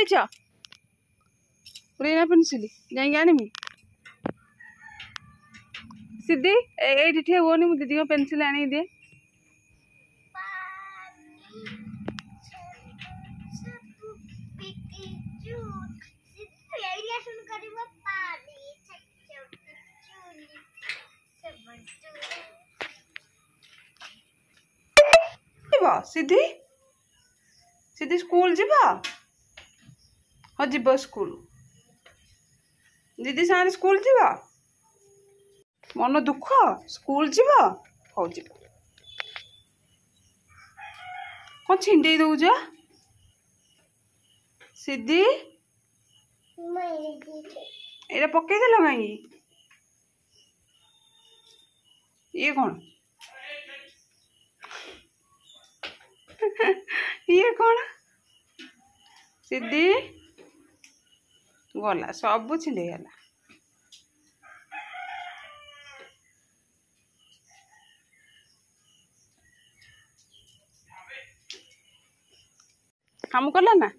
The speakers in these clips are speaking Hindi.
जाइछ पुरेना पेंसिल जाई आनिमी सिद्धि एठी ठे होनी मु दीदी को पेंसिल आनी दे सिद्धि सिद्धि स्कूल जीवा हाँ जीव स्कूल दीदी सारे स्कूल जीवा मन दुख स्कूल जीवा हो जीव कौन छिंडे दौज सिद्धि एटा पकईदेल कहीं ये कौन ये कौन सिद्धि गला सब छिंडे गला काम कला ना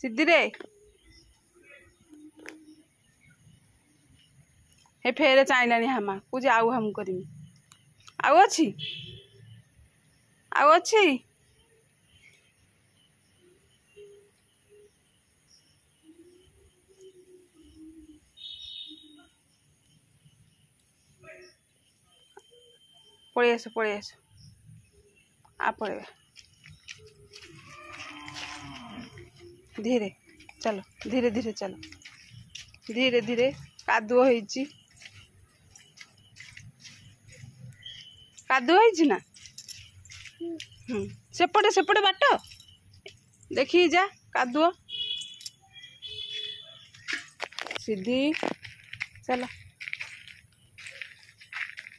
सिद्धि रे हे फेरे चाहलानी हमा पूजा आउ हम करमी आउ अच्छी आउ अच्छी पड़े आस आ पड़े धीरे चलो धीरे धीरे चलो धीरे धीरे कादुओ होइची कादुओ होइची ना सेपटे सेपटे बाट देखी जा कादुओ सिद्धि चलो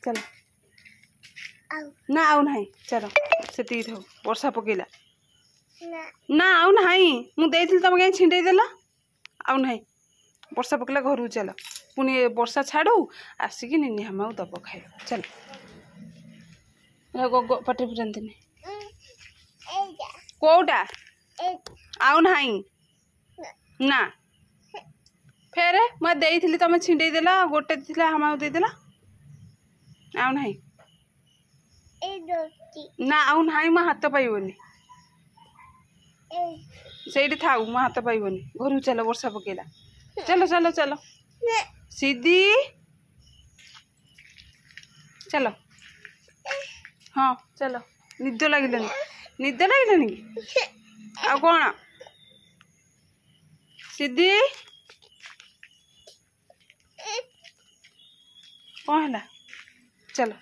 चलो ना आउ नहीं चलो से वर्षा पकेला ना आउ नहीं मु देइथिल तम कहीं छिंडे देला आउ नहीं वर्षा पकेला घर चलो पुनी वर्षा छाड़ू आसिक निनी हम दब खाए चल पटे पुरानी कोटा आउ नहीं ना फेर मैं देइथिली तमे छिंडे देला गोटे थिला हम देदेला आउ नहीं ना आउ नहीं मो हाथ पाइबनी से थाऊ मो हाथ पाइबनी घर चलो वर्षा पकेला चलो चलो चलो सिद्धि चलो हाँ चलो निद लगिलानी आ कौन सिद्धि कौन है चलो